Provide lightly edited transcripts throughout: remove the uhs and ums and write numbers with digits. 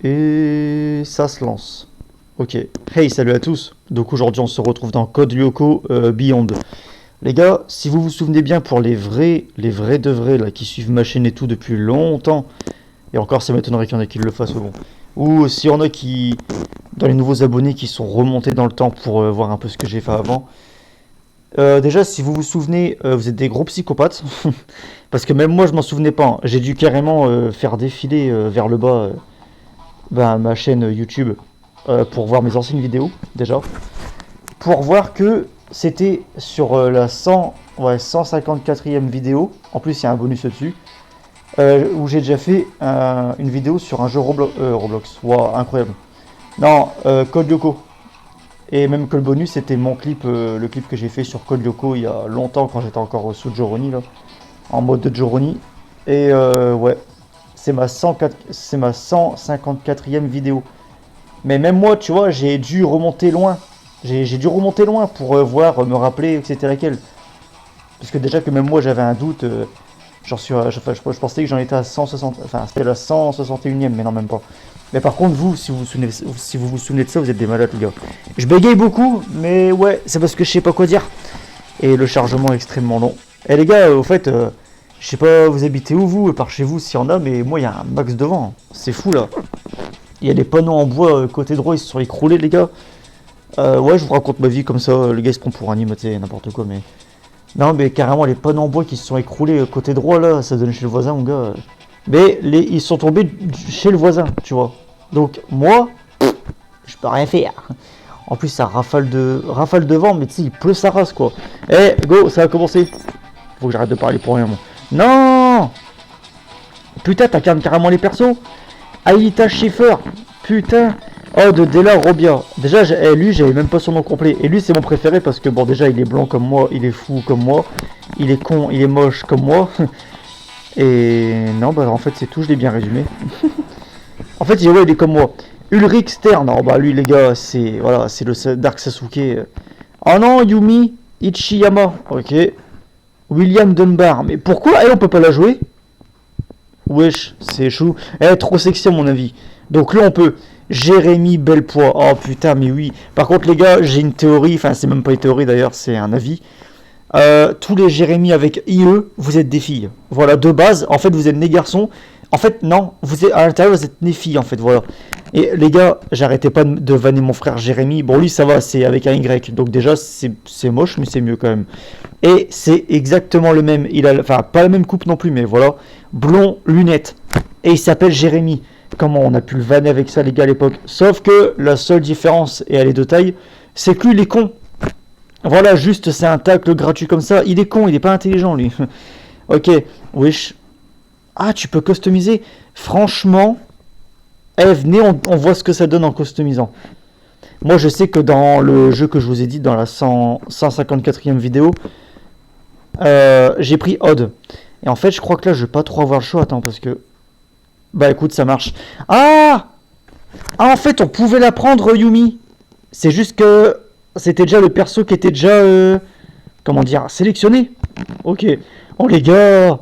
Et ça se lance. Ok. Hey, salut à tous. Donc aujourd'hui on se retrouve dans Code Lyoko Beyond. Les gars, si vous vous souvenez bien, pour les vrais de vrais là, qui suivent ma chaîne et tout depuis longtemps, et encore ça m'étonnerait qu'il y en ait qui le fassent, bon. Ou s'il y en a qui, dans les nouveaux abonnés qui sont remontés dans le temps pour voir un peu ce que j'ai fait avant. Déjà, si vous vous souvenez, vous êtes des gros psychopathes. Parce que même moi je m'en souvenais pas, hein. J'ai dû carrément faire défiler vers le bas ma chaîne YouTube pour voir mes anciennes vidéos déjà. Pour voir que c'était sur la 154e vidéo, en plus il y a un bonus dessus, où j'ai déjà fait une vidéo sur un jeu Roblox. Wow, incroyable. Non, Code Lyoko. Et même que le bonus c'était mon clip, le clip que j'ai fait sur Code Lyoko il y a longtemps quand j'étais encore sous Joroni là, en mode de Joroni. Et ouais, c'est ma 154e vidéo. Mais même moi, tu vois, j'ai dû remonter loin. J'ai dû remonter loin pour voir, me rappeler, etc. quel. Parce que déjà que même moi j'avais un doute, je pensais que j'en étais à 160, enfin c'était la 161e, mais non même pas. Mais par contre vous, si vous vous souvenez de ça, vous êtes des malades les gars. Je bégaye beaucoup, mais ouais, c'est parce que je sais pas quoi dire. Et le chargement est extrêmement long. Et les gars, au fait, je sais pas, vous habitez où vous, par chez vous s'il y en a, mais moi il y a un max de vent. C'est fou là. Il y a des panneaux en bois côté droit, ils se sont écroulés les gars. Ouais, je vous raconte ma vie comme ça, le gars il se prend pour un animateur, n'importe quoi, mais... Non, mais carrément, les panneaux en bois qui se sont écroulés côté droit, là, ça donne chez le voisin, mon gars. Mais ils sont tombés chez le voisin, tu vois. Donc, moi, je peux rien faire. En plus, ça rafale de vent, mais tu sais, il pleut sa race, quoi. Eh, go, ça va commencer. Faut que j'arrête de parler pour rien, moi. Non! Putain, t'incarnes carrément les persos. Aïta Schiffer, putain. Oh, de Della Robia. Déjà, lui, j'avais même pas son nom complet. Et lui, c'est mon préféré parce que, bon, déjà, il est blanc comme moi, il est fou comme moi, il est con, il est moche comme moi. Et non, bah, en fait, c'est tout, je l'ai bien résumé. En fait, ouais, il est comme moi. Ulrich Stern, oh, bah, lui, les gars, c'est, voilà, c'est le Dark Sasuke. Oh non, Yumi Ichiyama, ok. William Dunbar, mais pourquoi elle, on peut pas la jouer? Wesh, c'est chou. Elle est trop sexy, à mon avis. Donc là, on peut... Jérémy Belpois. Oh putain, mais oui. Par contre, les gars, j'ai une théorie. Enfin, c'est même pas une théorie d'ailleurs, c'est un avis. Tous les Jérémy avec IE, vous êtes des filles. Voilà, de base, en fait, vous êtes nés garçons. En fait, non, vous êtes à l'intérieur, vous êtes nés filles, en fait, voilà. Et les gars, j'arrêtais pas de vanner mon frère Jérémy. Bon, lui, ça va, c'est avec un Y. Donc, déjà, c'est moche, mais c'est mieux quand même. Et c'est exactement le même. Il a, enfin, pas la même coupe non plus, mais voilà. Blond, lunettes. Et il s'appelle Jérémy. Comment on a pu le vanner avec ça les gars à l'époque. Sauf que la seule différence, et elle est de taille, c'est que lui il est con. Voilà, juste c'est un tacle gratuit comme ça. Il est con, il est pas intelligent lui. Ok, wesh. Ah, tu peux customiser. Franchement, venez, on voit ce que ça donne en customisant. Moi je sais que dans le jeu que je vous ai dit, dans la 154e vidéo, j'ai pris Odd. Et en fait je crois que là je vais pas trop avoir le choix. Attends, parce que... Bah écoute, ça marche. Ah, en fait, on pouvait la prendre, Yumi. C'est juste que c'était déjà le perso qui était déjà... comment dire, sélectionné. Ok. Oh les gars,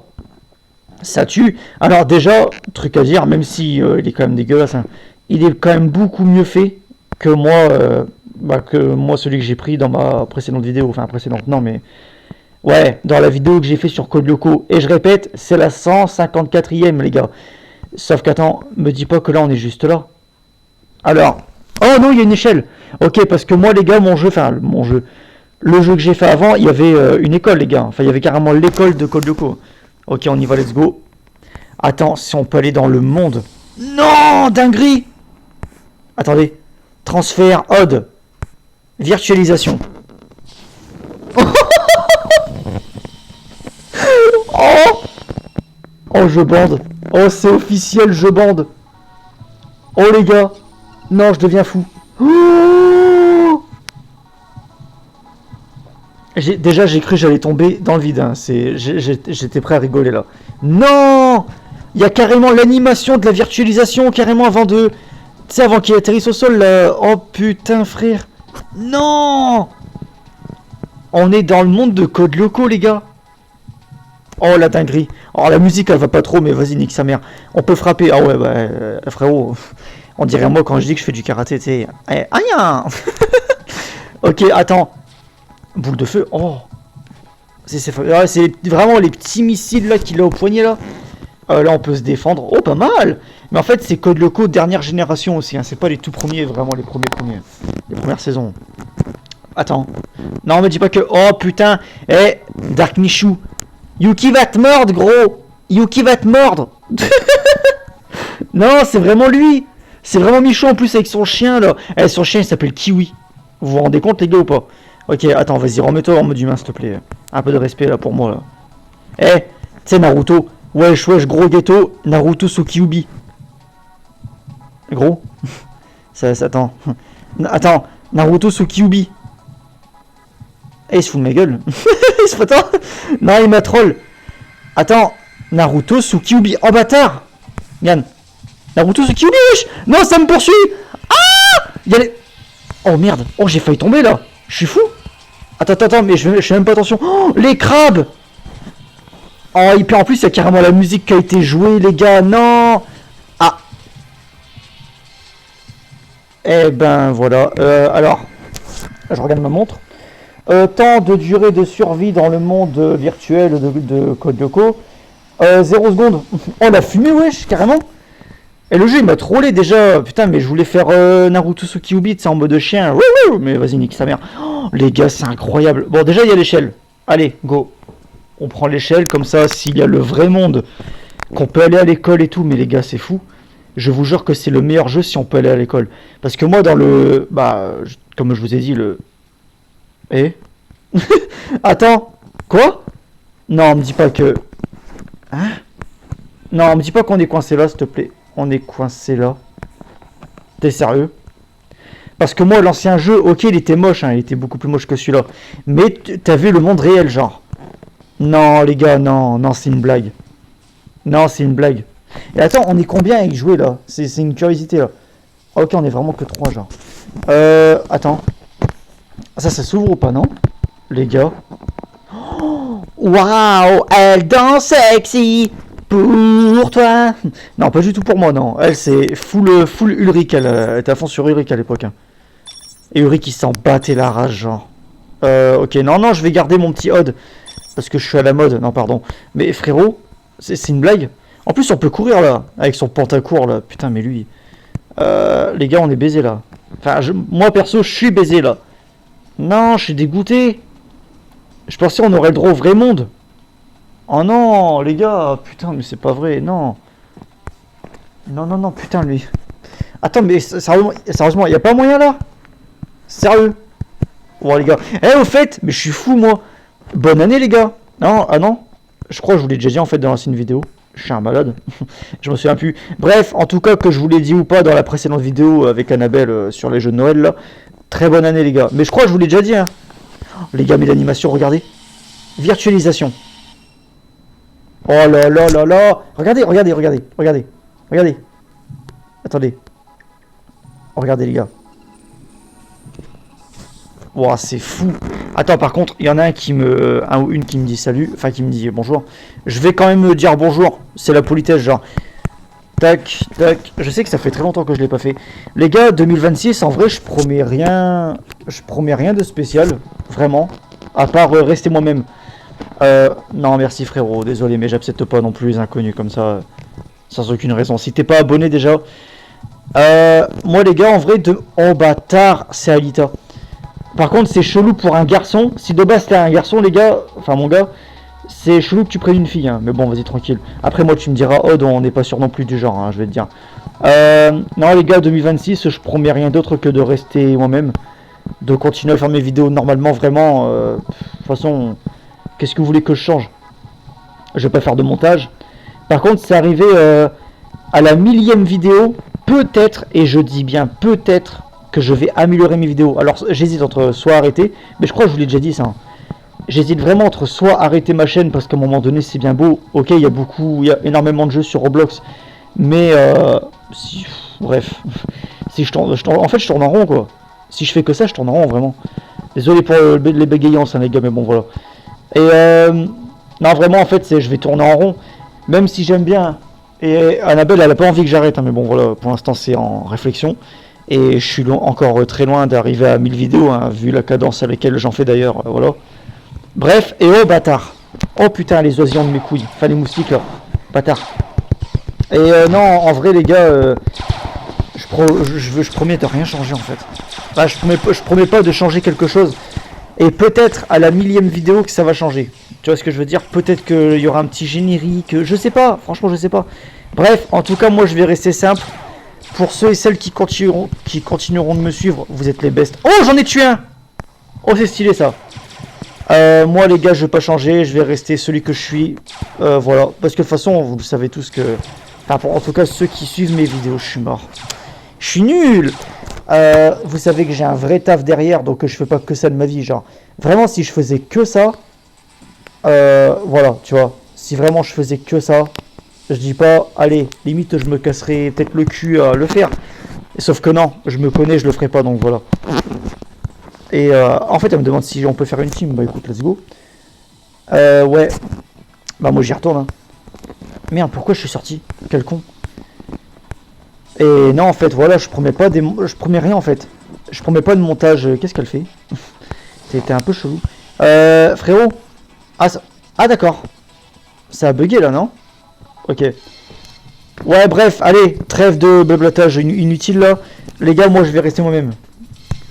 ça tue. Alors déjà, truc à dire, même si il est quand même dégueulasse, hein, il est quand même beaucoup mieux fait que moi, celui que j'ai pris dans ma précédente vidéo. Enfin, précédente, non, mais... Ouais, dans la vidéo que j'ai fait sur Code Lyoko. Et je répète, c'est la 154e, les gars. Sauf qu'attends, me dis pas que là on est juste là. Alors, oh non, il y a une échelle. Ok, parce que moi les gars, le jeu que j'ai fait avant, il y avait une école les gars. Enfin, il y avait carrément l'école de Code Lyoko. Ok, on y va, let's go. Attends, si on peut aller dans le monde. Non, dinguerie. Attendez, transfert, odd, virtualisation. Oh, oh, je bande. Oh, c'est officiel, je bande. Oh, les gars. Non, je deviens fou. Oh, déjà, j'ai cru que j'allais tomber dans le vide. Hein. J'étais prêt à rigoler, là. Non, il y a carrément l'animation de la virtualisation, carrément avant de... Tu sais, avant qu'il atterrisse au sol, là. Oh, putain, frère. Non. On est dans le monde de Code Lyoko, les gars. Oh la dinguerie. Oh la musique elle va pas trop mais vas-y nique sa mère. On peut frapper. Ah ouais bah frérot. On dirait moi quand je dis que je fais du karaté, tu sais. Eh, aïe. Ok, attends. Boule de feu. Oh. C'est vraiment les petits missiles là qu'il a au poignet là. Là on peut se défendre. Oh, pas mal. Mais en fait c'est Code Loco dernière génération aussi. Hein. C'est pas les tout premiers, vraiment les premiers. Les premières saisons. Attends. Non, me dis pas que... Oh putain. Eh, Dark Michou. Yuki va te mordre, gros. Yuki va te mordre. Non, c'est vraiment lui. C'est vraiment Michou en plus avec son chien là. Eh, son chien il s'appelle Kiwi. Vous vous rendez compte les gars ou pas? Ok, attends, vas-y, remets-toi en mode humain s'il te plaît. Un peu de respect là pour moi là. Eh, tu sais Naruto. Wesh, gros ghetto. Naruto Sukyubi. Gros. Ça, attends. Attends, Naruto Sukyubi. Eh, il se fout de ma gueule. Il se fout. Non, il m'a troll. Attends, Naruto Sukyubi. Oh bâtard. Yann. Naruto Sukyubi, wesh. Non, ça me poursuit. Ah, il y a les... Oh merde. Oh, j'ai failli tomber là. Je suis fou. Attends, mais je fais même pas attention. Oh, les crabes. Oh, et puis en plus, il y a carrément la musique qui a été jouée, les gars. Non. Ah. Eh ben, voilà. Alors, je regarde ma montre. Temps de durée de survie dans le monde virtuel de Code Loco. 0 secondes. Oh, la fumée, wesh, carrément. Et le jeu, il m'a trollé déjà. Putain, mais je voulais faire Naruto Sukyubi, c'est en mode chien. Mais vas-y, nique sa mère. Oh, les gars, c'est incroyable. Bon, déjà, il y a l'échelle. Allez, go. On prend l'échelle, comme ça, s'il y a le vrai monde, qu'on peut aller à l'école et tout. Mais les gars, c'est fou. Je vous jure que c'est le meilleur jeu si on peut aller à l'école. Parce que moi, dans le... Bah, comme je vous ai dit, le... Eh. Attends. Quoi? Non, me dis pas que... Hein? Non, me dis pas qu'on est coincé là, s'il te plaît. On est coincé là. T'es sérieux? Parce que moi, l'ancien jeu, ok, il était moche, hein, il était beaucoup plus moche que celui-là. Mais t'as vu le monde réel, genre. Non, les gars, non, c'est une blague. Non, c'est une blague. Et attends, on est combien à y jouer là? C'est une curiosité là. Ok, on est vraiment que 3, genre. Attends. Ça s'ouvre ou pas, non? Les gars. Waouh, elle danse sexy pour toi. Non, pas du tout pour moi, non. Elle, c'est full Ulrich. Elle était à fond sur Ulrich à l'époque. Hein. Et Ulrich, il s'en battait la rage, genre. Ok, non, je vais garder mon petit Odd. Parce que je suis à la mode. Non, pardon. Mais frérot, c'est une blague. En plus, on peut courir là. Avec son pantacourt là. Putain, mais lui. Les gars, on est baisés là. Enfin, moi perso, je suis baisé là. Non, je suis dégoûté. Je pensais on aurait le droit au vrai monde. Oh non, les gars, putain, mais c'est pas vrai, non. Non, putain, lui. Attends, mais sérieusement, y a pas moyen là? Sérieux? Bon, les gars. Eh, au fait, mais je suis fou, moi. Bonne année, les gars. Non, ah non. Je crois que je vous l'ai déjà dit en fait dans l'ancienne vidéo. Je suis un malade. Je me souviens plus. Bref, en tout cas, que je vous l'ai dit ou pas dans la précédente vidéo avec Annabelle sur les jeux de Noël là. Très bonne année, les gars. Mais je crois que je vous l'ai déjà dit, hein. Les gars, mais l'animation, regardez. Virtualisation. Oh là là là là. Regardez. Attendez. Oh, regardez, les gars. Wow, c'est fou. Attends, par contre, il y en a un ou une qui me dit salut. Enfin, qui me dit bonjour. Je vais quand même me dire bonjour. C'est la politesse, genre. Tac. Je sais que ça fait très longtemps que je l'ai pas fait. Les gars, 2026, en vrai, je promets rien de spécial. Vraiment. À part rester moi-même. Non, merci frérot. Désolé, mais j'accepte pas non plus les inconnus comme ça. Sans aucune raison. Si t'es pas abonné déjà. Moi, les gars, en vrai, oh bâtard, c'est Alita. Par contre, c'est chelou pour un garçon. Si de base t'es un garçon, les gars, enfin mon gars, c'est chelou que tu prennes une fille. Hein. Mais bon, vas-y, tranquille. Après, moi, tu me diras, oh, on n'est pas sûr non plus du genre, hein, je vais te dire. Non, les gars, 2026, je promets rien d'autre que de rester moi-même. De continuer à faire mes vidéos normalement, vraiment. De toute façon, qu'est-ce que vous voulez que je change? Je vais pas faire de montage. Par contre, c'est arrivé à la 1000e vidéo, peut-être, et je dis bien peut-être, que je vais améliorer mes vidéos. Alors j'hésite entre soit arrêter, mais je crois que je vous l'ai déjà dit ça. Hein. J'hésite vraiment entre soit arrêter ma chaîne parce qu'à un moment donné c'est bien beau. Ok, il y a énormément de jeux sur Roblox, mais bref, si en fait je tourne en rond quoi. Si je fais que ça, je tourne en rond vraiment. Désolé pour les bégayances hein, les gars, mais bon voilà. Et non vraiment en fait je vais tourner en rond, même si j'aime bien Et Annabelle, elle a pas envie que j'arrête, hein, mais bon, voilà, pour l'instant, c'est en réflexion. Et je suis encore très loin d'arriver à 1000 vidéos, hein, vu la cadence à laquelle j'en fais d'ailleurs, voilà. Bref, et oh bâtard. Oh putain, les oisillons de mes couilles. Enfin, les moustiques là. Bâtard. Et non, en vrai, les gars, je promets de rien changer en fait. Bah, je promets pas de changer quelque chose. Et peut-être à la 1000e vidéo que ça va changer. Tu vois ce que je veux dire? Peut-être qu'il y aura un petit générique. Je sais pas, franchement, je sais pas. Bref, en tout cas, moi je vais rester simple. Pour ceux et celles qui continueront de me suivre, vous êtes les bestes. Oh, j'en ai tué un! Oh, c'est stylé ça. Moi, les gars, je vais pas changer. Je vais rester celui que je suis. Voilà. Parce que de toute façon, vous le savez tous que. Enfin, en tout cas, ceux qui suivent mes vidéos, je suis mort. Je suis nul! Vous savez que j'ai un vrai taf derrière, donc je fais pas que ça de ma vie. Genre, vraiment, si je faisais que ça. Voilà, tu vois. Si vraiment je faisais que ça. Je dis pas, allez, limite je me casserais peut-être le cul à le faire. Sauf que non, je me connais, je le ferai pas, donc voilà. Et en fait, elle me demande si on peut faire une team. Bah écoute, let's go. Ouais. Bah moi j'y retourne. Hein. Merde, pourquoi je suis sorti? Quel con. Et non, en fait, voilà, je promets pas je promets rien en fait. Je promets pas de montage. Qu'est-ce qu'elle fait? C'était un peu chelou. Frérot. Ah d'accord. Ça a bugué là, non? Ok. Ouais, bref, allez, trêve de blablatage inutile là. Les gars, moi je vais rester moi-même.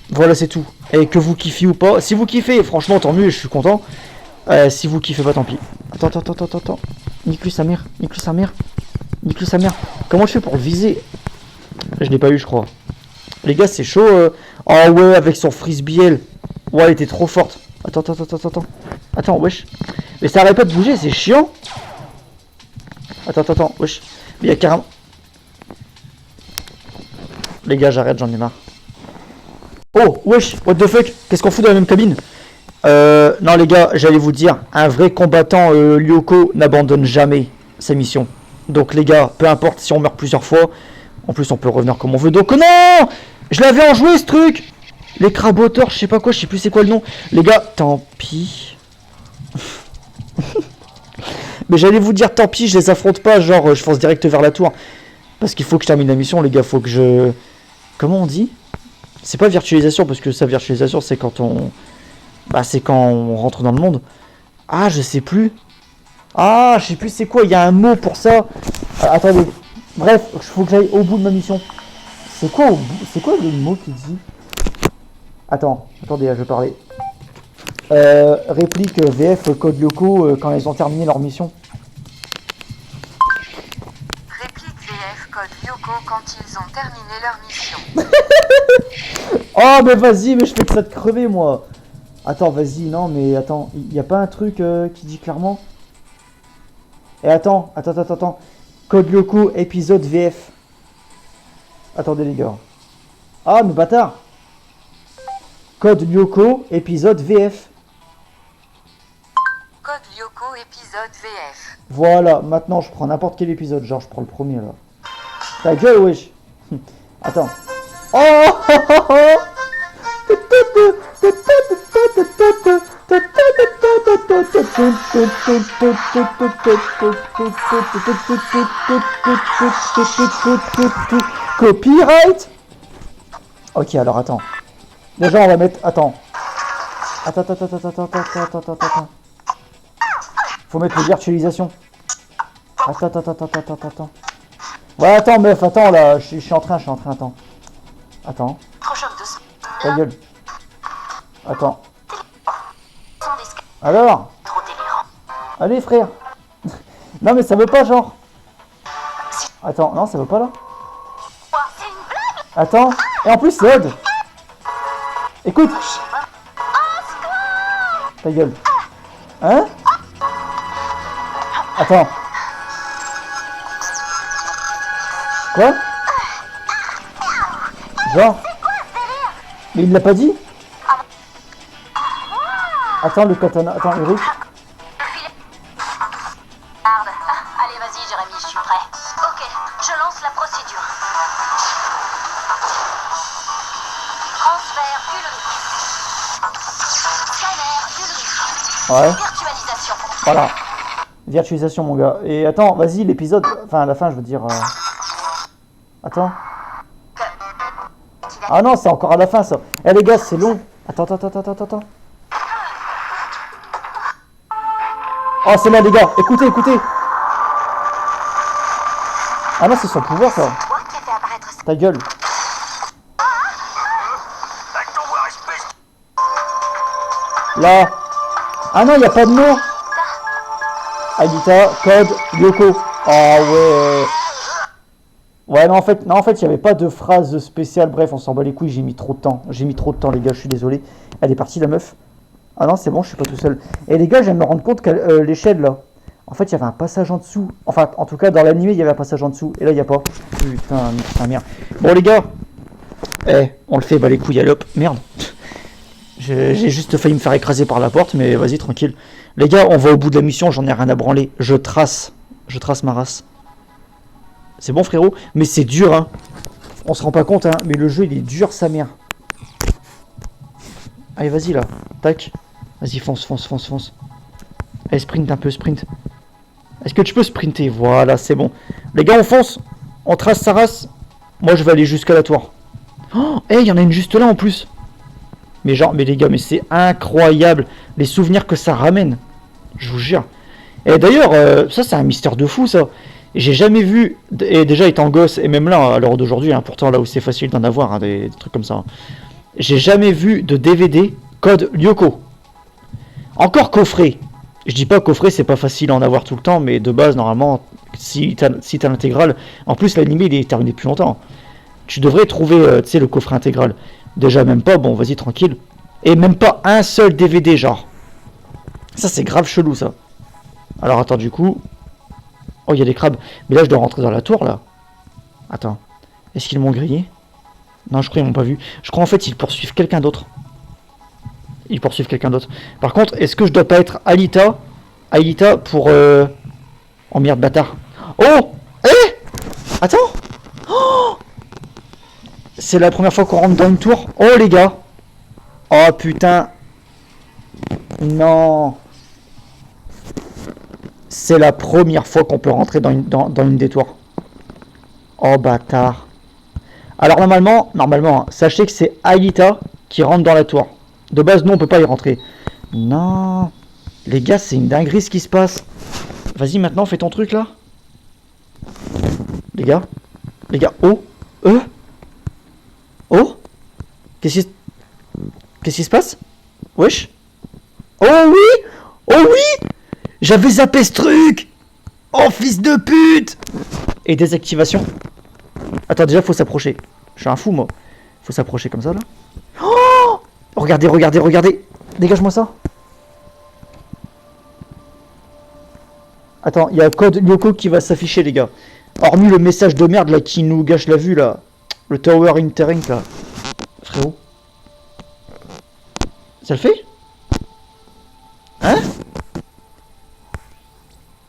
Voilà, c'est tout. Et que vous kiffez ou pas. Si vous kiffez, franchement, tant mieux, je suis content. Si vous kiffez pas, tant pis. Attends. Nique-lui sa mère. Comment je fais pour le viser? Je l'ai pas eu, je crois. Les gars, c'est chaud. Oh ouais, avec son frisbee elle. Ouais, elle était trop forte. Attends. Attends, wesh. Mais ça arrête pas de bouger, c'est chiant. Attends, wesh. Mais il y a carrément... Les gars, j'arrête, j'en ai marre. Oh, wesh, what the fuck? Qu'est-ce qu'on fout dans la même cabine? Non les gars, j'allais vous dire, un vrai combattant Lyoko n'abandonne jamais sa mission. Donc les gars, peu importe si on meurt plusieurs fois, en plus on peut revenir comme on veut. Donc non! Je l'avais enjoué ce truc! Les craboteurs, je sais pas quoi, je sais plus c'est quoi le nom. Les gars, tant pis. Mais j'allais vous dire tant pis, je les affronte pas, genre je fonce direct vers la tour. Parce qu'il faut que je termine la mission les gars, faut que je... Comment on dit? C'est pas virtualisation, parce que sa virtualisation c'est quand on... Bah c'est quand on rentre dans le monde. Ah je sais plus. Ah je sais plus c'est quoi, il y a un mot pour ça. Attendez. Bref, il faut que j'aille au bout de ma mission. C'est quoi le mot qui dit? Attendez, je vais parler. Réplique VF Code Lyoko quand ils ont terminé leur mission. Réplique VF Code Lyoko quand ils ont terminé leur mission. Oh mais vas-y, mais je fais que ça de crever moi. Attends, vas-y, non mais attends, il y a pas un truc qui dit clairement? Et attends. Code Lyoko épisode VF. Attendez les gars. Ah mais bâtard. Code Lyoko épisode VF. Code Lyoko épisode VF. Voilà, maintenant je prends n'importe quel épisode, genre je prends le premier là. Ta gueule wesh. Attends. Oh Copyright. Ok, alors attends. Déjà on va mettre... Attends. Faut mettre les virtualisations. Attends. Ouais, attends meuf, attends là, je suis en train, attends. Ta gueule. Attends. Alors? Allez frère. Non mais ça veut pas genre. Attends, non ça veut pas là. Attends. Et en plus c'est Odd. Écoute. Ta gueule. Hein? Attends. Quoi? Genre? Mais il l'a pas dit? Attends, le katana. Attends, Eric. Allez, vas-y, Jérémy, je suis prêt. Ok, je lance la procédure. Transfert Ulrich. Scanner Ulrich. Ouais. Virtualisation. Voilà. Virtualisation, mon gars. Et attends, vas-y, l'épisode. Enfin, à la fin, je veux dire... Attends. Ah non, c'est encore à la fin, ça. Eh les gars, c'est long. Attends. Oh, c'est là, les gars. Écoutez. Ah non, c'est son pouvoir, ça. Ta gueule. Là. Ah non, il n'y a pas de mot. Alita, code, Yoko. Ah ouais. Ouais, non, en fait, il n'y avait pas de phrase spéciale. Bref, on s'en bat les couilles. J'ai mis trop de temps, les gars. Je suis désolé. Elle est partie, la meuf. Ah non, c'est bon, je suis pas tout seul. Et les gars, je viens de me rendre compte que l'échelle, là, en fait, il y avait un passage en dessous. Enfin, en tout cas, dans l'animé, il y avait un passage en dessous. Et là, il n'y a pas. Putain, merde. Bon, les gars. On le fait, bah les couilles, allez hop. Merde. J'ai juste failli me faire écraser par la porte, mais vas-y, tranquille. Les gars, on va au bout de la mission, j'en ai rien à branler. Je trace ma race. C'est bon, frérot? Mais c'est dur, hein. On se rend pas compte, hein. Mais le jeu, il est dur, sa mère. Allez, vas-y, là. Tac. Vas-y, fonce. Allez, sprint un peu, sprint. Est-ce que tu peux sprinter? Voilà, c'est bon. Les gars, on fonce. On trace sa race. Moi, je vais aller jusqu'à la tour. Oh, il y en a une juste là, en plus. Mais genre, mais les gars, mais c'est incroyable. Les souvenirs que ça ramène. Je vous jure. Et d'ailleurs, ça, c'est un mystère de fou, ça. J'ai jamais vu, et déjà étant gosse, et même là, à l'heure d'aujourd'hui, hein, pourtant là où c'est facile d'en avoir, hein, des trucs comme ça. Hein, j'ai jamais vu de DVD code Lyoko. Encore coffret. Je dis pas coffret, c'est pas facile à en avoir tout le temps, mais de base, normalement, si t'as l'intégrale, en plus l'anime il est terminé depuis longtemps. Tu devrais trouver, tu sais, le coffret intégral. Déjà même pas, bon, vas-y, tranquille. Et même pas un seul DVD, genre. Ça, c'est grave chelou, ça. Alors, attends, du coup... Oh, il y a des crabes. Mais là, je dois rentrer dans la tour, là. Attends. Est-ce qu'ils m'ont grillé? Non, je crois qu'ils m'ont pas vu. Je crois, en fait, ils poursuivent quelqu'un d'autre. Par contre, est-ce que je dois pas être Alita pour... Oh, merde, bâtard. Oh! Attends! Oh! C'est la première fois qu'on rentre dans une tour. Oh, les gars! Oh, putain! Non! C'est la première fois qu'on peut rentrer dans une des tours. Oh, bâtard. Alors, normalement, sachez que c'est Alita qui rentre dans la tour. De base, nous, on peut pas y rentrer. Non. Les gars, c'est une dinguerie ce qui se passe. Vas-y, maintenant, fais ton truc, là. Les gars. Oh. Oh. Qu'est-ce qui se passe? Wesh. Oh oui. J'avais zappé ce truc. Oh, fils de pute. Et désactivation. Attends, déjà, faut s'approcher. Je suis un fou, moi. Faut s'approcher comme ça, là. Oh! Regardez. Dégage-moi ça. Attends, il y a un code Lyoko qui va s'afficher, les gars. Hormis le message de merde, là, qui nous gâche la vue, là. Le Tower Interring, là. Frérot. Ça le fait? Hein?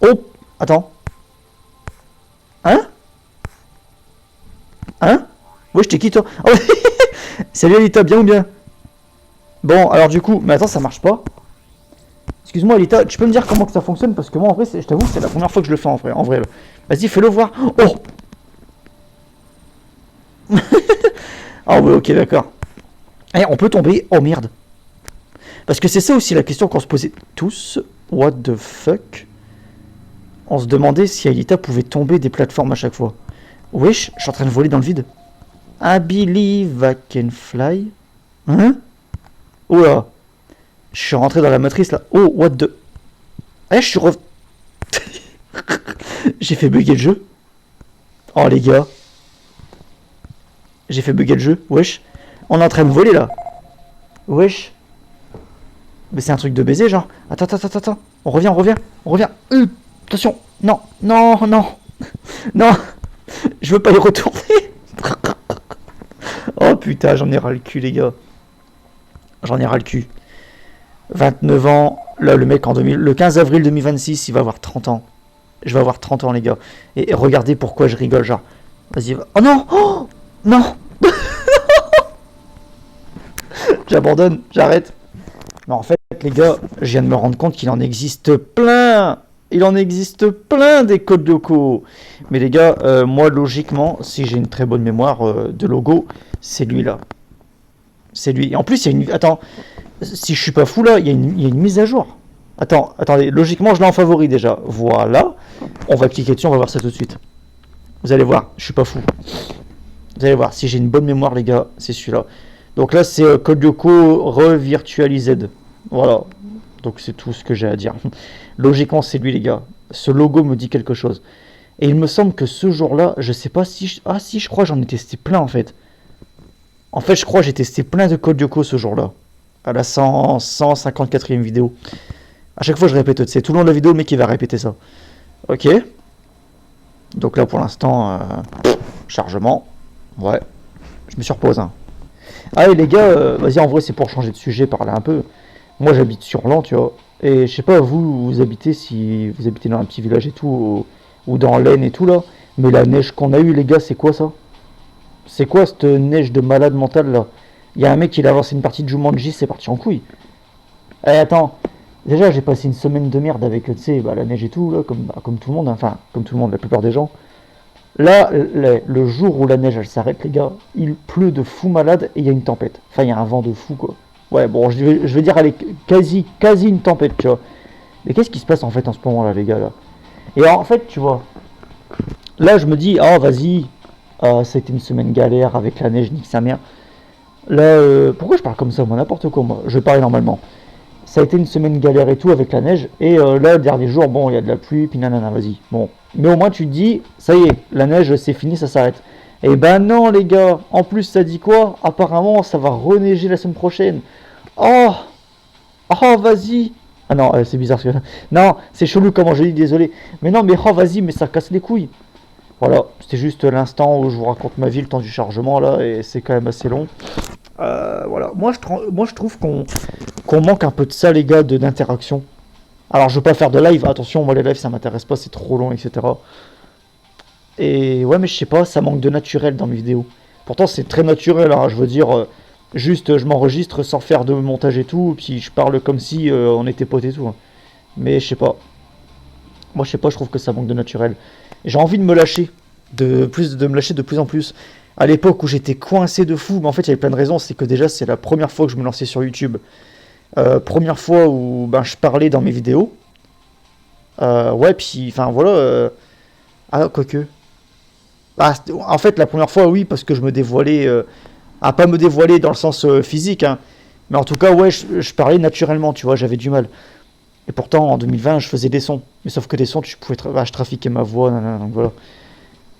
Oh! Attends. Hein? Ouais, je t'ai qui, toi? Oh, salut, Alita, bien ou bien? Bon, alors du coup... Mais attends, ça marche pas. Excuse-moi, Alita, tu peux me dire comment que ça fonctionne? Parce que moi, en vrai, je t'avoue, c'est la première fois que je le fais, en vrai. Vas-y, fais-le voir. Oh! Ah ouais, ok, d'accord. Eh, on peut tomber. Oh, merde. Parce que c'est ça aussi la question qu'on se posait tous. What the fuck? On se demandait si Alita pouvait tomber des plateformes à chaque fois. Wesh, je suis en train de voler dans le vide. I believe I can fly. Hein? Oula. Je suis rentré dans la matrice là. Oh, what the... Eh, je suis J'ai fait bugger le jeu. Oh, les gars. J'ai fait bugger le jeu. Wesh. On est en train de voler là. Wesh. Mais c'est un truc de baiser, genre. Attends. On revient. Attention. Non. Non. Je veux pas y retourner. Oh putain, j'en ai ras le cul, les gars. 29 ans. Là, le mec, le 15 avril 2026, il va avoir 30 ans. Je vais avoir 30 ans, les gars. Et regardez pourquoi je rigole, genre. Vas-y, va. Oh non! Oh non! J'abandonne, j'arrête. Mais en fait, les gars, je viens de me rendre compte qu'il en existe plein. Il en existe plein des codes locaux. Mais les gars, moi, logiquement, si j'ai une très bonne mémoire de logo, c'est lui-là. C'est lui. Et en plus, il y a une... Attends, si je suis pas fou là, il y a une mise à jour. Attendez, logiquement, je l'ai en favori déjà. Voilà. On va cliquer dessus, on va voir ça tout de suite. Vous allez voir, je suis pas fou. Vous allez voir, si j'ai une bonne mémoire, les gars, c'est celui-là. Donc là, c'est Code Lyoko revirtualised. Voilà. Donc c'est tout ce que j'ai à dire. Logiquement, c'est lui, les gars. Ce logo me dit quelque chose. Et il me semble que ce jour-là, je sais pas si... Ah si, je crois j'en ai testé plein, en fait. En fait, je crois j'ai testé plein de Code Lyoko ce jour-là. À la 154e vidéo. À chaque fois, je répète. C'est tout le long de la vidéo, le mec, il va répéter ça. Ok. Donc là, pour l'instant, chargement. Ouais. Je me surpose, hein. Ah, et les gars, vas-y, en vrai, c'est pour changer de sujet, parler un peu. Moi, j'habite sur Lan, tu vois. Et je sais pas, vous habitez, si vous habitez dans un petit village et tout, ou dans l'Aisne et tout, là. Mais la neige qu'on a eue, les gars, c'est quoi ça? C'est quoi cette neige de malade mental, là? Il y a un mec qui a lancé une partie de Jumanji, c'est parti en couille. Eh, attends. Déjà, j'ai passé une semaine de merde avec, tu sais, la neige et tout, là, comme tout le monde, hein. Enfin, comme tout le monde, la plupart des gens. Là, le jour où la neige, elle s'arrête, les gars, il pleut de fou malade et il y a une tempête. Enfin, il y a un vent de fou, quoi. Ouais, bon, je vais dire, elle est quasi une tempête, tu vois. Mais qu'est-ce qui se passe, en fait, en ce moment-là, les gars, là? Et en fait, tu vois, là, je me dis, ah, vas-y, ça a été une semaine galère avec la neige, nique sa mère. Là, pourquoi je parle comme ça, moi, n'importe quoi, moi. Je parle normalement. Ça a été une semaine galère et tout avec la neige. Et là, le dernier jour, bon, il y a de la pluie, puis nanana, vas-y. Bon. Mais au moins, tu te dis, ça y est, la neige, c'est fini, ça s'arrête. Et ben non, les gars. En plus, ça dit quoi? Apparemment, ça va reneiger la semaine prochaine. Oh! Oh, vas-y! Ah non, c'est bizarre. Non, c'est chelou comment je dis, désolé. Mais non, mais oh, vas-y, mais ça casse les couilles. Voilà, c'était juste l'instant où je vous raconte ma vie, le temps du chargement, là, et c'est quand même assez long. Voilà, moi je trouve qu'on manque un peu de ça, les gars, d'interaction. Alors, je veux pas faire de live, attention, moi les lives ça m'intéresse pas, c'est trop long, etc. Et ouais, mais je sais pas, ça manque de naturel dans mes vidéos. Pourtant, c'est très naturel, hein, je veux dire, juste je m'enregistre sans faire de montage et tout, puis je parle comme si on était potes et tout, hein. Mais je sais pas, moi je sais pas, je trouve que ça manque de naturel. J'ai envie de me lâcher, de me lâcher de plus en plus. À l'époque où j'étais coincé de fou, mais en fait il y avait plein de raisons, c'est que déjà c'est la première fois que je me lançais sur YouTube. Première fois où ben, je parlais dans mes vidéos. Ouais, puis enfin voilà. Ah, quoique. Ah, en fait, la première fois, oui, parce que je me dévoilais. Pas me dévoiler dans le sens physique, hein. Mais en tout cas, ouais, je parlais naturellement, tu vois, j'avais du mal. Et pourtant, en 2020, je faisais des sons. Mais sauf que des sons, tu pouvais je trafiquais ma voix, nanana, donc voilà.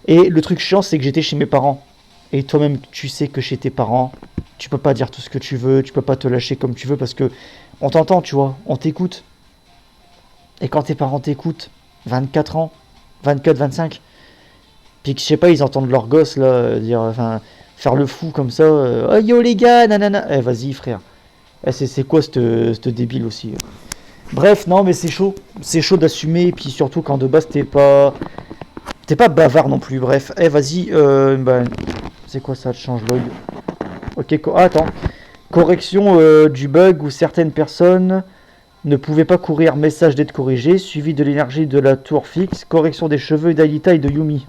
Et le truc chiant, c'est que j'étais chez mes parents. Et toi-même, tu sais que chez tes parents, tu peux pas dire tout ce que tu veux, tu peux pas te lâcher comme tu veux parce que on t'entend, tu vois, on t'écoute. Et quand tes parents t'écoutent, 24 ans, 24, 25, puis que je sais pas, ils entendent leur gosse là, dire, enfin, faire le fou comme ça, oh yo les gars, nanana, eh vas-y frère. Eh, c'est quoi cette débile aussi? Bref, non mais c'est chaud d'assumer, et puis surtout quand de base t'es pas bavard non plus, bref. Eh vas-y, bah, c'est quoi ça, change log? Ok, attends. Correction du bug où certaines personnes ne pouvaient pas courir. Message d'être corrigé. Suivi de l'énergie de la tour fixe. Correction des cheveux d'Alita et de Yumi.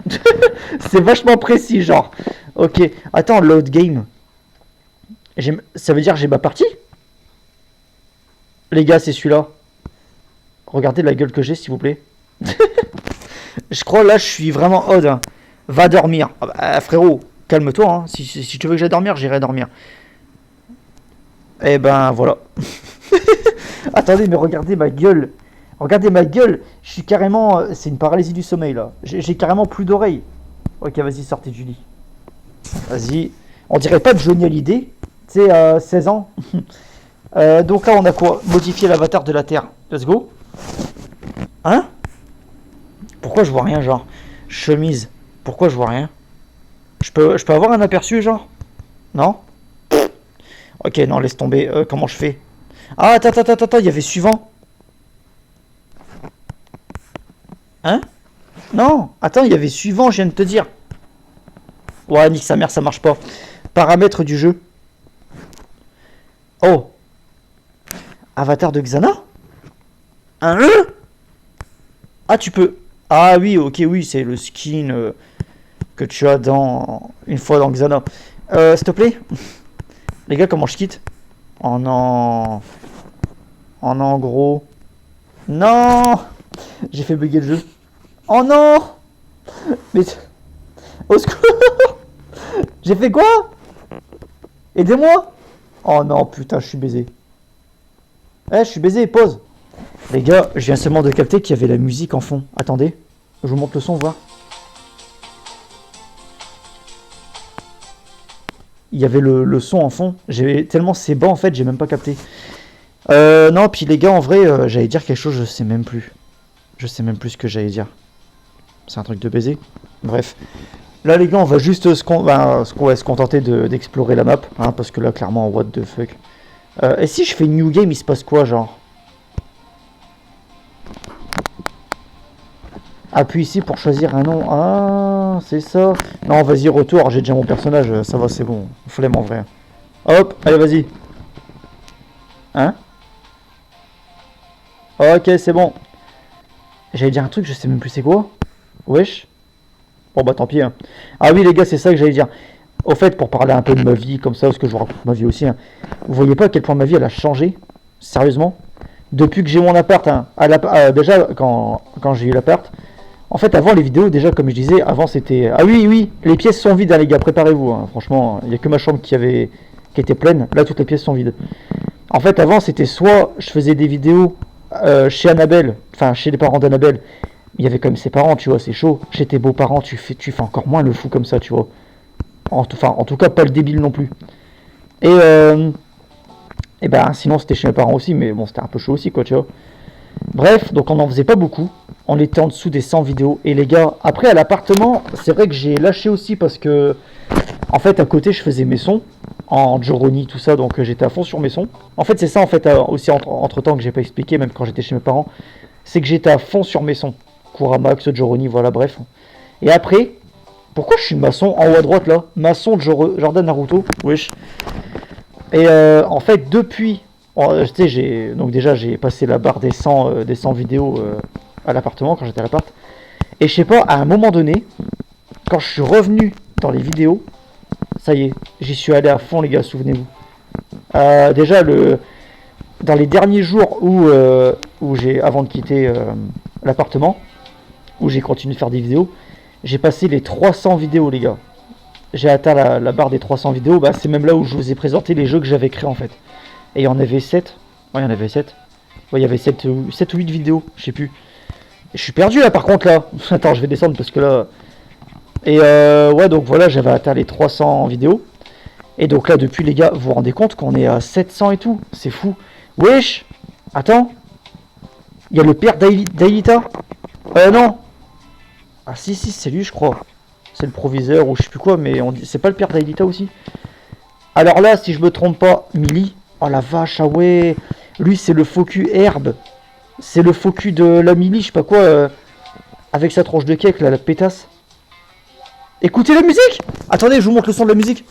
C'est vachement précis, genre. Ok. Attends, load game. Ça veut dire que j'ai ma partie? Les gars, c'est celui-là. Regardez la gueule que j'ai, s'il vous plaît. Je crois là, je suis vraiment odd, hein. Va dormir. Ah bah, frérot, calme-toi, hein. Si tu veux que j'aille dormir, j'irai dormir. Eh ben voilà. Attendez, mais regardez ma gueule. Regardez ma gueule. Je suis carrément. C'est une paralysie du sommeil là. J'ai carrément plus d'oreilles. Ok, vas-y, sortez du lit. Vas-y. On dirait pas de Johnny Hallyday. Tu sais, 16 ans. Donc là, on a quoi? Modifier l'avatar de la Terre. Let's go. Hein? Pourquoi je vois rien, genre? Chemise. Pourquoi je vois rien? Je peux avoir un aperçu, genre? Non? Ok, non, laisse tomber. Comment je fais? Ah, attends, il y avait suivant. Hein? Non, attends, il y avait suivant, je viens de te dire. Ouais, nique sa mère, ça marche pas. Paramètres du jeu. Oh. Avatar de Xana? Un E? Ah, tu peux. Ah oui, ok, oui, c'est le skin que tu as dans une fois dans Xana. S'il te plaît, les gars, comment je quitte? Oh non. Oh non, gros. Non. J'ai fait bugger le jeu. Oh non. Mais au secours. J'ai fait quoi? Aidez-moi. Oh non, putain, je suis baisé. Eh, je suis baisé, pause. Les gars, je viens seulement de capter qu'il y avait la musique en fond. Attendez, je vous montre le son, voir. Il y avait le son en fond. J'ai tellement c'est bas en fait, j'ai même pas capté. Non, puis les gars, en vrai, j'allais dire quelque chose, je sais même plus. Je sais même plus ce que j'allais dire. C'est un truc de baiser. Bref. Là, les gars, on va juste se contenter d'explorer la map. Hein, parce que là, clairement, what the fuck. Et si je fais New Game, il se passe quoi, genre? Appuie ici pour choisir un nom. Ah, c'est ça. Non, vas-y, retour. J'ai déjà mon personnage. Ça va, c'est bon. Flemme en vrai. Hop, allez, vas-y. Hein? Ok, c'est bon. J'allais dire un truc, je sais même plus c'est quoi. Wesh. Bon, bah tant pis. Hein. Ah oui, les gars, c'est ça que j'allais dire. Au fait, pour parler un peu de ma vie, comme ça, parce que je vous raconte ma vie aussi. Hein. Vous voyez pas à quel point ma vie, elle a changé? Sérieusement? Depuis que j'ai mon appart. Hein, déjà, quand j'ai eu l'appart. En fait, avant les vidéos, déjà, comme je disais, avant c'était... Ah oui, oui, les pièces sont vides, hein, les gars, préparez-vous. Hein. Franchement, il n'y a que ma chambre qui était pleine. Là, toutes les pièces sont vides. En fait, avant, c'était soit je faisais des vidéos chez Annabelle, enfin, chez les parents d'Annabelle. Il y avait quand même ses parents, tu vois, c'est chaud. Chez tes beaux-parents, tu fais encore moins le fou comme ça, tu vois. Enfin, en tout cas, pas le débile non plus. Et ben, sinon, c'était chez mes parents aussi, mais bon, c'était un peu chaud aussi, quoi, tu vois. Bref, donc on n'en faisait pas beaucoup. On était en dessous des 100 vidéos. Et les gars, après à l'appartement, c'est vrai que j'ai lâché aussi parce que, en fait, à côté, je faisais mes sons en Joroni, tout ça, donc j'étais à fond sur mes sons. En fait, c'est ça, en fait, aussi entre temps que j'ai pas expliqué, même quand j'étais chez mes parents, c'est que j'étais à fond sur mes sons. Kuramax, Joroni, voilà, bref. Et après, pourquoi je suis maçon en haut à droite là? Maçon de Jordan Naruto, wesh. Et en fait, depuis. Tu sais, donc déjà j'ai passé la barre des 100 vidéos à l'appartement quand j'étais à l'appart. Et je sais pas, à un moment donné, quand je suis revenu dans les vidéos, ça y est, j'y suis allé à fond les gars, souvenez-vous. Déjà dans les derniers jours où j'ai, avant de quitter l'appartement, où j'ai continué de faire des vidéos, j'ai passé les 300 vidéos les gars. J'ai atteint la barre des 300 vidéos, bah, c'est même là où je vous ai présenté les jeux que j'avais créés en fait. Et il y en avait 7. Ouais, il y en avait 7. Ouais, il y avait 7 ou 8 vidéos, je sais plus. Et je suis perdu là par contre là. Attends, je vais descendre parce que là... Et ouais, donc voilà, j'avais atteint les 300 vidéos. Et donc là, depuis les gars, vous vous rendez compte qu'on est à 700 et tout. C'est fou. Wesh. Attends. Il y a le père d'Ailita. Non. Ah si, c'est lui je crois. C'est le proviseur ou je sais plus quoi, mais c'est pas le père d'Ailita aussi. Alors là, si je me trompe pas, Millie. Oh la vache, ah ouais. Lui, c'est le faux cul herbe. C'est le faux cul de la Millie, je sais pas quoi. Avec sa tronche de cake, là, la pétasse. Écoutez la musique. Attendez, je vous montre le son de la musique.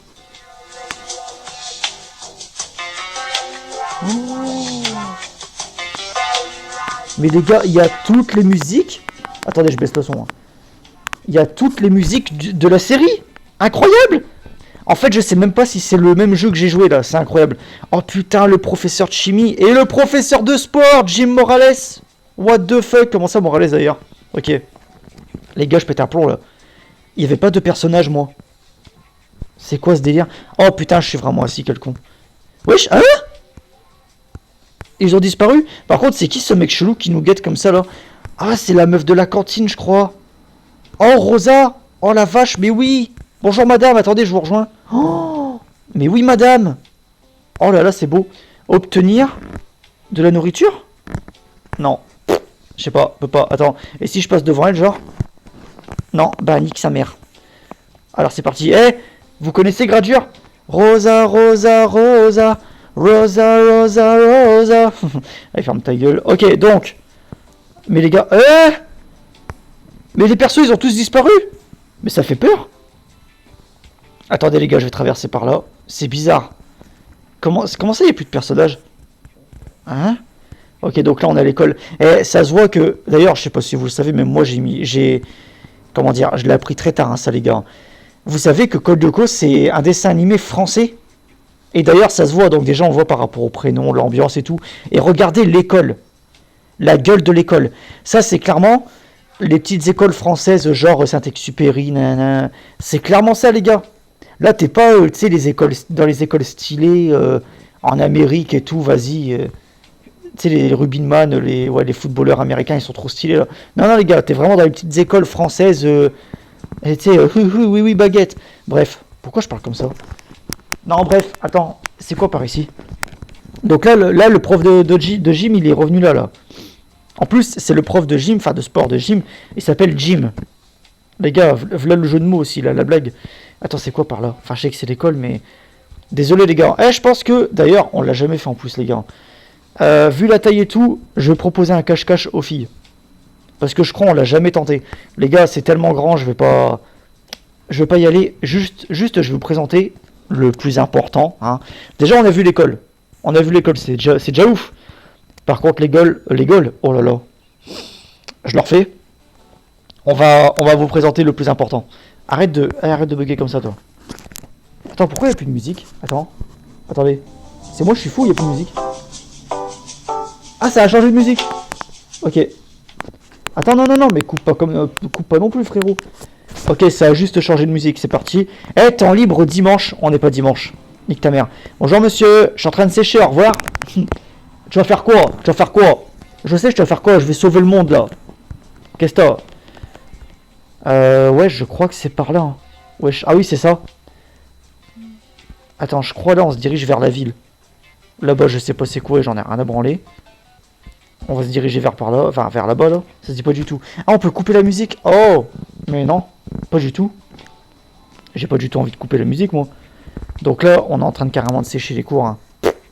Oh. Mais les gars, il y a toutes les musiques. Attendez, je baisse le son. Hein. Il y a toutes les musiques de la série. Incroyable. En fait, je sais même pas si c'est le même jeu que j'ai joué là, c'est incroyable. Oh putain, le professeur de chimie et le professeur de sport, Jim Morales. What the fuck, comment ça Morales d'ailleurs? Ok. Les gars, je pète un plomb là. Il y avait pas de personnage moi. C'est quoi ce délire? Oh putain, je suis vraiment assis, quel con. Wesh, hein? Ils ont disparu? Par contre, c'est qui ce mec chelou qui nous guette comme ça là? Ah, c'est la meuf de la cantine, je crois. Oh, Rosa. Oh la vache, mais oui. Bonjour madame, attendez, je vous rejoins. Oh, mais oui madame. Oh là là, c'est beau. Obtenir de la nourriture? Non. Je sais pas, peut pas. Attends, et si je passe devant elle, genre? Non, bah nique sa mère. Alors c'est parti. Eh, vous connaissez Gradure? Rosa, Rosa, Rosa. Rosa, Rosa, Rosa. Allez, ferme ta gueule. Ok, donc. Mais les gars, mais les persos, ils ont tous disparu. Mais ça fait peur. Attendez les gars, je vais traverser par là. C'est bizarre. Comment ça, il n'y a plus de personnages? Hein? Ok, donc là on est à l'école. Et ça se voit que, d'ailleurs, je sais pas si vous le savez, mais moi comment dire, je l'ai appris très tard, hein, ça les gars. Vous savez que Code Lyoko, c'est un dessin animé français. Et d'ailleurs, ça se voit, donc déjà on voit par rapport au prénom, l'ambiance et tout. Et regardez l'école, la gueule de l'école. Ça, c'est clairement les petites écoles françaises, genre Saint-Exupéry, nanana. C'est clairement ça, les gars. Là, t'es pas, tu sais, dans les écoles stylées en Amérique et tout, vas-y. Tu sais, les rugbyman, les footballeurs américains, ils sont trop stylés là. Non, non, les gars, t'es vraiment dans les petites écoles françaises. Et tu sais, oui, oui, baguette. Bref, pourquoi je parle comme ça? Non, bref, attends, c'est quoi par ici? Donc là, le prof de gym, il est revenu là. En plus, c'est le prof de gym, enfin de sport de gym, il s'appelle Jim. Les gars, voilà le jeu de mots aussi, là, la blague. Attends, c'est quoi par là? Enfin, je sais que c'est l'école, mais... Désolé, les gars. Je pense que, d'ailleurs, on l'a jamais fait en plus, les gars. Vu la taille et tout, je vais proposer un cache-cache aux filles. Parce que je crois on l'a jamais tenté. Les gars, c'est tellement grand, je vais pas y aller. Juste, je vais vous présenter le plus important. Hein. Déjà, on a vu l'école. C'est déjà ouf. Par contre, l'école, oh là là. Je leur fais. On va vous présenter le plus important. Arrête de bugger comme ça, toi. Attends, pourquoi il n'y a plus de musique? Attendez. C'est moi, je suis fou, il n'y a plus de musique. Ah, ça a changé de musique. Ok. Attends, non, mais coupe pas non plus, frérot. Ok, ça a juste changé de musique, c'est parti. Temps libre dimanche. On n'est pas dimanche. Nique ta mère. Bonjour, monsieur. Je suis en train de sécher, au revoir. Tu vas faire quoi? Je sais, tu vas faire quoi? Je vais sauver le monde, là. Qu'est-ce que t'as? Ouais, je crois que c'est par là. Hein. Wesh. Ah oui, c'est ça. Attends, je crois là, on se dirige vers la ville. Là-bas, je sais pas c'est quoi, j'en ai rien à branler. On va se diriger vers par là, enfin vers là-bas là. Ça se dit pas du tout. Ah, on peut couper la musique. Oh, mais non, pas du tout. J'ai pas du tout envie de couper la musique moi. Donc là, on est en train de carrément de sécher les cours. Hein.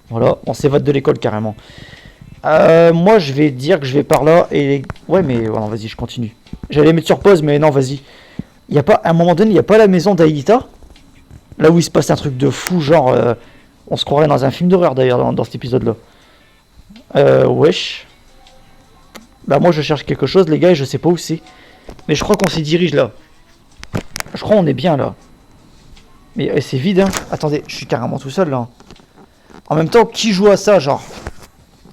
Voilà, on s'évade de l'école carrément. Moi, je vais dire que je vais par là et ouais, mais voilà, vas-y, je continue. J'allais mettre sur pause, mais non, vas-y. Il y a pas, à un moment donné, il y a pas la maison d'Aïlita. Là où il se passe un truc de fou, genre, on se croirait dans un film d'horreur d'ailleurs dans cet épisode-là. Wesh. Bah moi je cherche quelque chose les gars et je sais pas où c'est. Mais je crois qu'on s'y dirige là. Je crois qu'on est bien là. Mais c'est vide hein. Attendez, je suis carrément tout seul là. En même temps, qui joue à ça genre?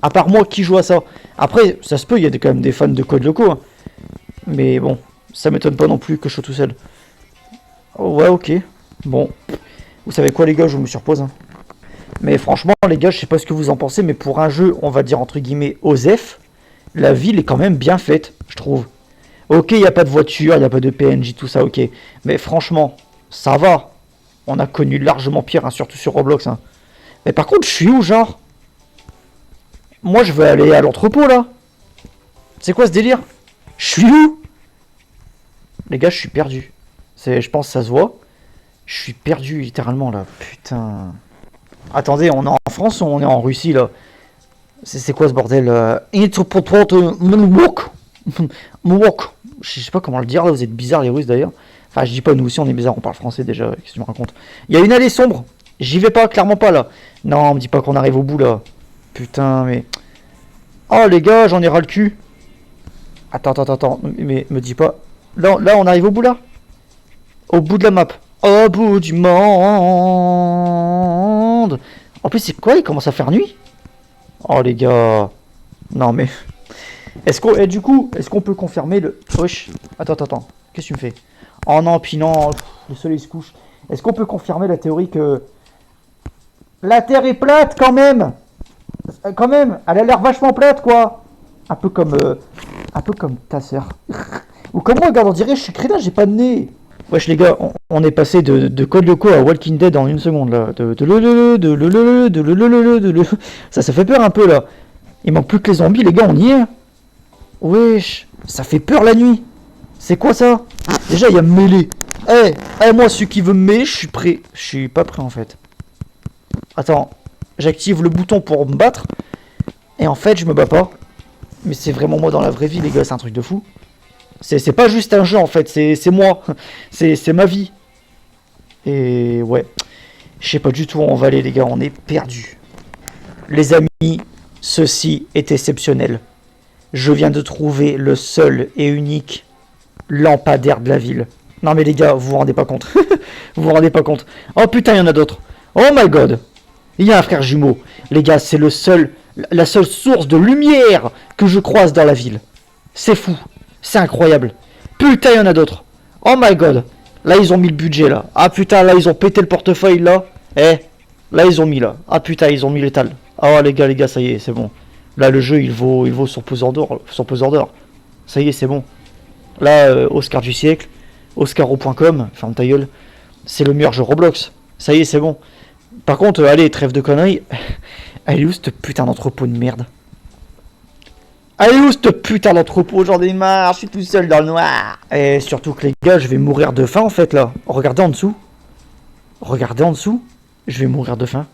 À part moi, qui joue à ça? Après, ça se peut, il y a quand même des fans de Code Lyoko. Hein. Mais bon, ça m'étonne pas non plus que je sois tout seul. Oh, ouais, ok. Bon. Vous savez quoi les gars, je me surpose. Hein. Mais franchement les gars, je sais pas ce que vous en pensez, mais pour un jeu, on va dire entre guillemets OSEF, la ville est quand même bien faite, je trouve. Ok, il n'y a pas de voiture, il n'y a pas de PNJ, tout ça, ok. Mais franchement, ça va. On a connu largement pire, hein, surtout sur Roblox. Hein. Mais par contre, je suis où, genre? Moi, je veux aller à l'entrepôt, là. C'est quoi ce délire? Je suis où? Les gars, je suis perdu. Je pense que ça se voit. Je suis perdu, littéralement, là. Putain. Attendez, on est en France ou on est en Russie, là? C'est quoi ce bordel? Je sais pas comment le dire là, vous êtes bizarres les Russes d'ailleurs. Enfin, je dis pas nous aussi, on est bizarres, on parle français déjà, qu'est-ce que tu me racontes? Il y a une allée sombre, j'y vais pas, clairement pas là. Non, on me dit pas qu'on arrive au bout là. Putain, mais. Oh les gars, j'en ai ras le cul. Attends, mais me dis pas. Là, on arrive au bout là? Au bout de la map. Au bout du monde. En plus, c'est quoi? Il commence à faire nuit? Oh les gars. Non mais. Et du coup, est-ce qu'on peut confirmer le. Wesh. Attends. Qu'est-ce que tu me fais? Oh non, puis non. Le soleil se couche. Est-ce qu'on peut confirmer la théorie que. La Terre est plate quand même? Quand même, elle a l'air vachement plate quoi. Un peu comme ta sœur. Ou comme moi, regarde, on dirait je suis crétin, j'ai pas de nez. Wesh les gars, on est passé de Code Lyoko à Walking Dead en une seconde là. Ça fait peur un peu là. Il manque plus que les zombies les gars, on y est. Wesh, ça fait peur la nuit. C'est quoi ça? Déjà il y a mêlée. Moi celui qui veut me mêler, je suis prêt. Je suis pas prêt en fait. Attends, j'active le bouton pour me battre. Et en fait je me bats pas. Mais c'est vraiment moi dans la vraie vie les gars, c'est un truc de fou. C'est pas juste un jeu en fait, c'est moi. C'est ma vie. Et ouais. Je sais pas du tout où on va aller les gars, on est perdu. Les amis, Ceci est exceptionnel. Je viens de trouver le seul et unique lampadaire de la ville. Non mais les gars, vous vous rendez pas compte. Vous vous rendez pas compte. Oh putain, il y en a d'autres. Oh my god. Il y a un frère jumeau. Les gars, c'est la seule source de lumière que je croise dans la ville. C'est fou. C'est incroyable. Putain, il y en a d'autres. Oh my god. Là, ils ont mis le budget, là. Ah putain, là, ils ont pété le portefeuille, là. Eh, là, ils ont mis, là. Ah putain, ils ont mis l'étal. Ah les gars, ça y est, c'est bon. Là, le jeu, il vaut son pesant d'or. Ça y est, c'est bon. Là, Oscar du siècle. Oscaro.com, ferme ta gueule. C'est le meilleur jeu Roblox. Ça y est, c'est bon. Par contre, allez, trêve de conneries. Elle est où cette putain d'entrepôt de merde? Allez où cette putain d'entrepôt? J'en ai marre, je suis tout seul dans le noir. Et surtout que les gars, je vais mourir de faim en fait là. Regardez en dessous. Regardez en dessous. Je vais mourir de faim.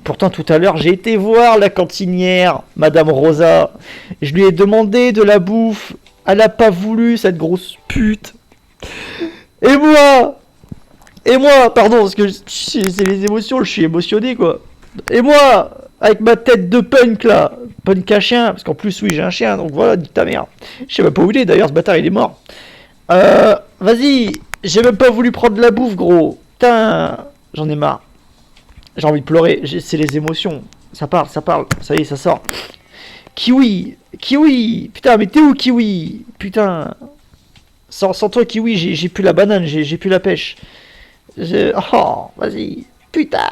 Pourtant tout à l'heure, j'ai été voir la cantinière, Madame Rosa. Je lui ai demandé de la bouffe. Elle a pas voulu, cette grosse pute. Et moi, pardon, parce que c'est les émotions, je suis émotionné quoi. Et moi, avec ma tête de punk là, punk à chien, parce qu'en plus oui j'ai un chien, donc voilà, dis ta mère. Je sais même pas où il est d'ailleurs, ce bâtard il est mort. Vas-y, j'ai même pas voulu prendre de la bouffe gros. Putain, j'en ai marre. J'ai envie de pleurer, c'est les émotions. Ça parle, ça y est, ça sort. Kiwi, putain mais t'es où Kiwi? Putain. Sans toi Kiwi, j'ai plus la banane, j'ai plus la pêche. Oh, vas-y, putain.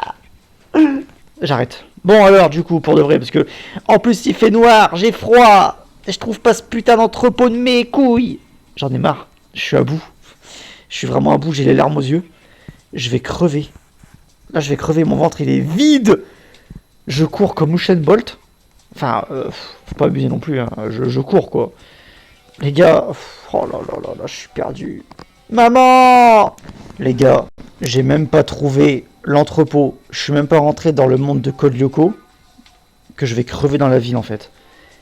J'arrête. Bon alors du coup pour de vrai parce que en plus il fait noir, j'ai froid, et je trouve pas ce putain d'entrepôt de mes couilles. J'en ai marre, je suis à bout. Je suis vraiment à bout, j'ai les larmes aux yeux. Je vais crever. Là je vais crever, mon ventre il est vide. Je cours comme Usain Bolt. Enfin, faut pas abuser non plus, hein. Je cours quoi. Les gars, oh là, je suis perdu. Maman! Les gars, j'ai même pas trouvé l'entrepôt. Je suis même pas rentré dans le monde de Code Lyoko. Que je vais crever dans la ville en fait.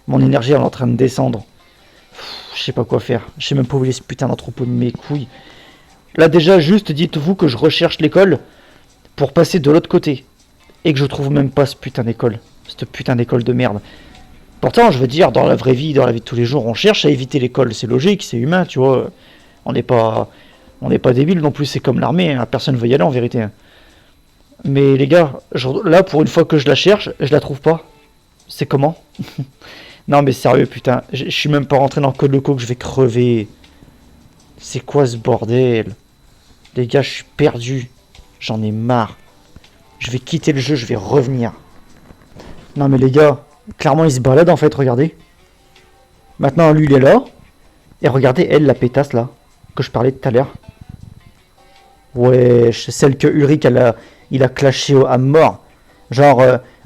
Mon énergie elle est en train de descendre. Je sais pas quoi faire. Je sais même pas où il est ce putain d'entrepôt de mes couilles. Là déjà, juste dites-vous que je recherche l'école pour passer de l'autre côté. Et que je trouve même pas ce putain d'école. Cette putain d'école de merde. Pourtant, je veux dire, dans la vraie vie, dans la vie de tous les jours, on cherche à éviter l'école. C'est logique, c'est humain, tu vois. On n'est pas débile non plus, c'est comme l'armée, hein. Personne veut y aller en vérité. Mais les gars, là pour une fois que je la cherche, je la trouve pas. C'est comment? Non mais sérieux putain, je suis même pas rentré dans le code loco que je vais crever. C'est quoi ce bordel? Les gars, je suis perdu. J'en ai marre. Je vais quitter le jeu, je vais revenir. Non mais les gars, clairement il se balade en fait, regardez. Maintenant lui il est là. Et regardez elle, la pétasse là, que je parlais tout à l'heure. Ouais, celle que Ulrich il a clashé à mort. Genre,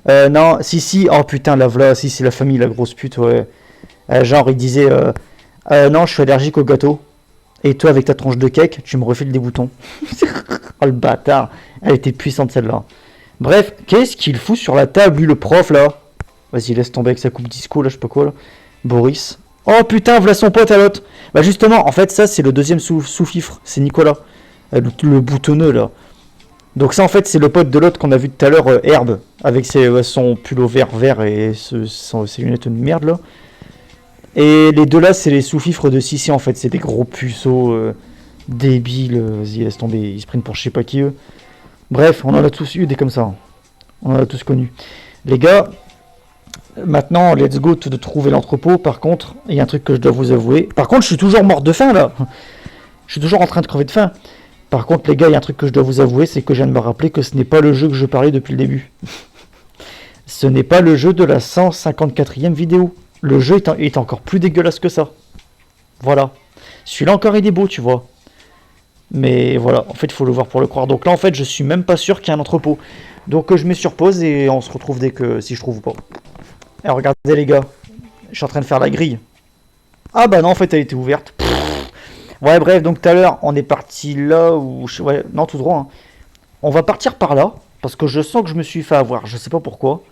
non, si, oh putain, la voilà, si c'est la famille, la grosse pute, ouais. Genre, il disait, non, je suis allergique au gâteau. Et toi, avec ta tronche de cake, tu me refiles des boutons. Oh le bâtard, elle était puissante celle-là. Bref, qu'est-ce qu'il fout sur la table, lui, le prof, là? Vas-y, laisse tomber avec sa coupe disco, là, je sais pas quoi, là. Boris. Oh putain, voilà son pote à l'autre. Bah justement, en fait, ça, c'est le deuxième sous-fifre, c'est Nicolas. Le boutonneux là. Donc ça en fait c'est le pote de l'autre qu'on a vu tout à l'heure, Herbe, avec son pull vert et ses lunettes de merde là. Et les deux là c'est les sous-fifres de Sissi en fait, c'est des gros puceaux débiles, vas-y laisse tomber, ils se prennent pour je sais pas qui eux. Bref, on en a tous eu des comme ça, on en a tous connus. Les gars, maintenant let's go de trouver l'entrepôt. Par contre, il y a un truc que je dois vous avouer. Par contre je suis toujours mort de faim là. Je suis toujours en train de crever de faim. Par contre, les gars, il y a un truc que je dois vous avouer, c'est que je viens de me rappeler que ce n'est pas le jeu que je parlais depuis le début. Ce n'est pas le jeu de la 154e vidéo. Le jeu est encore plus dégueulasse que ça. Voilà. Celui-là encore, il est beau, tu vois. Mais voilà, en fait, il faut le voir pour le croire. Donc là, en fait, je suis même pas sûr qu'il y a un entrepôt. Donc je mets sur pause et on se retrouve dès que si je trouve ou pas. Et regardez, les gars, je suis en train de faire la grille. Ah bah non, en fait, elle était ouverte. Ouais, bref, donc tout à l'heure, on est parti là où... Ouais, non, tout droit. Hein. On va partir par là, parce que je sens que je me suis fait avoir, je sais pas pourquoi.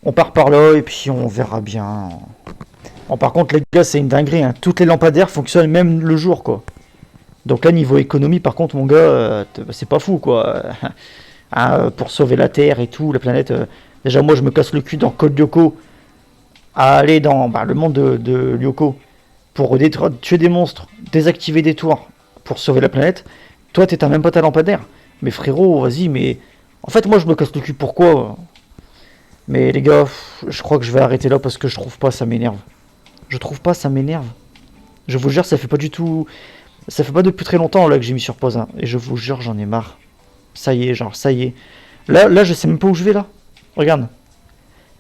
On part par là, et puis on verra bien. Bon, par contre, les gars, c'est une dinguerie, hein. Toutes les lampadaires fonctionnent même le jour, quoi. Donc là, niveau économie, par contre, mon gars, c'est pas fou, quoi. Hein, pour sauver la Terre et tout, la planète... Déjà, moi, je me casse le cul dans Code Lyoko à aller dans le monde de Lyoko pour tuer des monstres, désactiver des tours pour sauver la planète, toi t'éteins même pas ta lampadaire. Mais frérot, vas-y, mais... En fait, moi je me casse le cul, pourquoi? Mais les gars, je crois que je vais arrêter là parce que je trouve pas, ça m'énerve. Je trouve pas, ça m'énerve. Je vous jure, ça fait pas du tout... Ça fait pas depuis très longtemps là que j'ai mis sur pause, hein. Et je vous jure, j'en ai marre. Ça y est, genre, ça y est. Là, je sais même pas où je vais là. Regarde.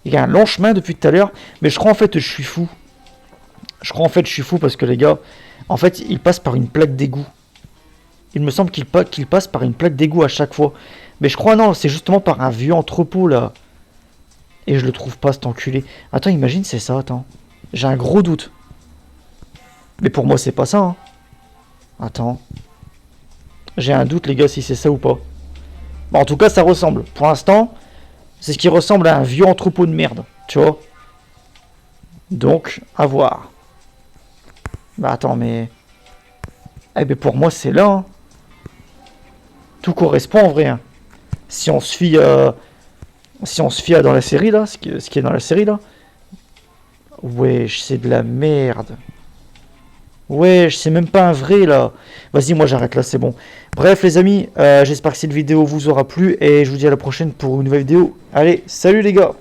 Il y a un long chemin depuis tout à l'heure. Mais je crois en fait que je suis fou. Je crois en fait que je suis fou parce que les gars, en fait, il passe par une plaque d'égout. Il me semble qu'il passe par une plaque d'égout à chaque fois. Mais je crois non, c'est justement par un vieux entrepôt là. Et je le trouve pas cet enculé. Attends, imagine c'est ça, attends. J'ai un gros doute. Mais pour moi c'est pas ça, hein. Attends. J'ai un doute les gars si c'est ça ou pas. Bon, en tout cas ça ressemble. Pour l'instant, c'est ce qui ressemble à un vieux entrepôt de merde. Tu vois. Donc, à voir. Bah attends, mais... Eh ben pour moi c'est là, hein. Tout correspond en vrai, hein. Si on se fie à dans la série là, ce qui est dans la série là. Wesh, c'est de la merde. Wesh, c'est même pas un vrai là. Vas-y, moi j'arrête là, c'est bon. Bref les amis, j'espère que cette vidéo vous aura plu et je vous dis à la prochaine pour une nouvelle vidéo. Allez, salut les gars.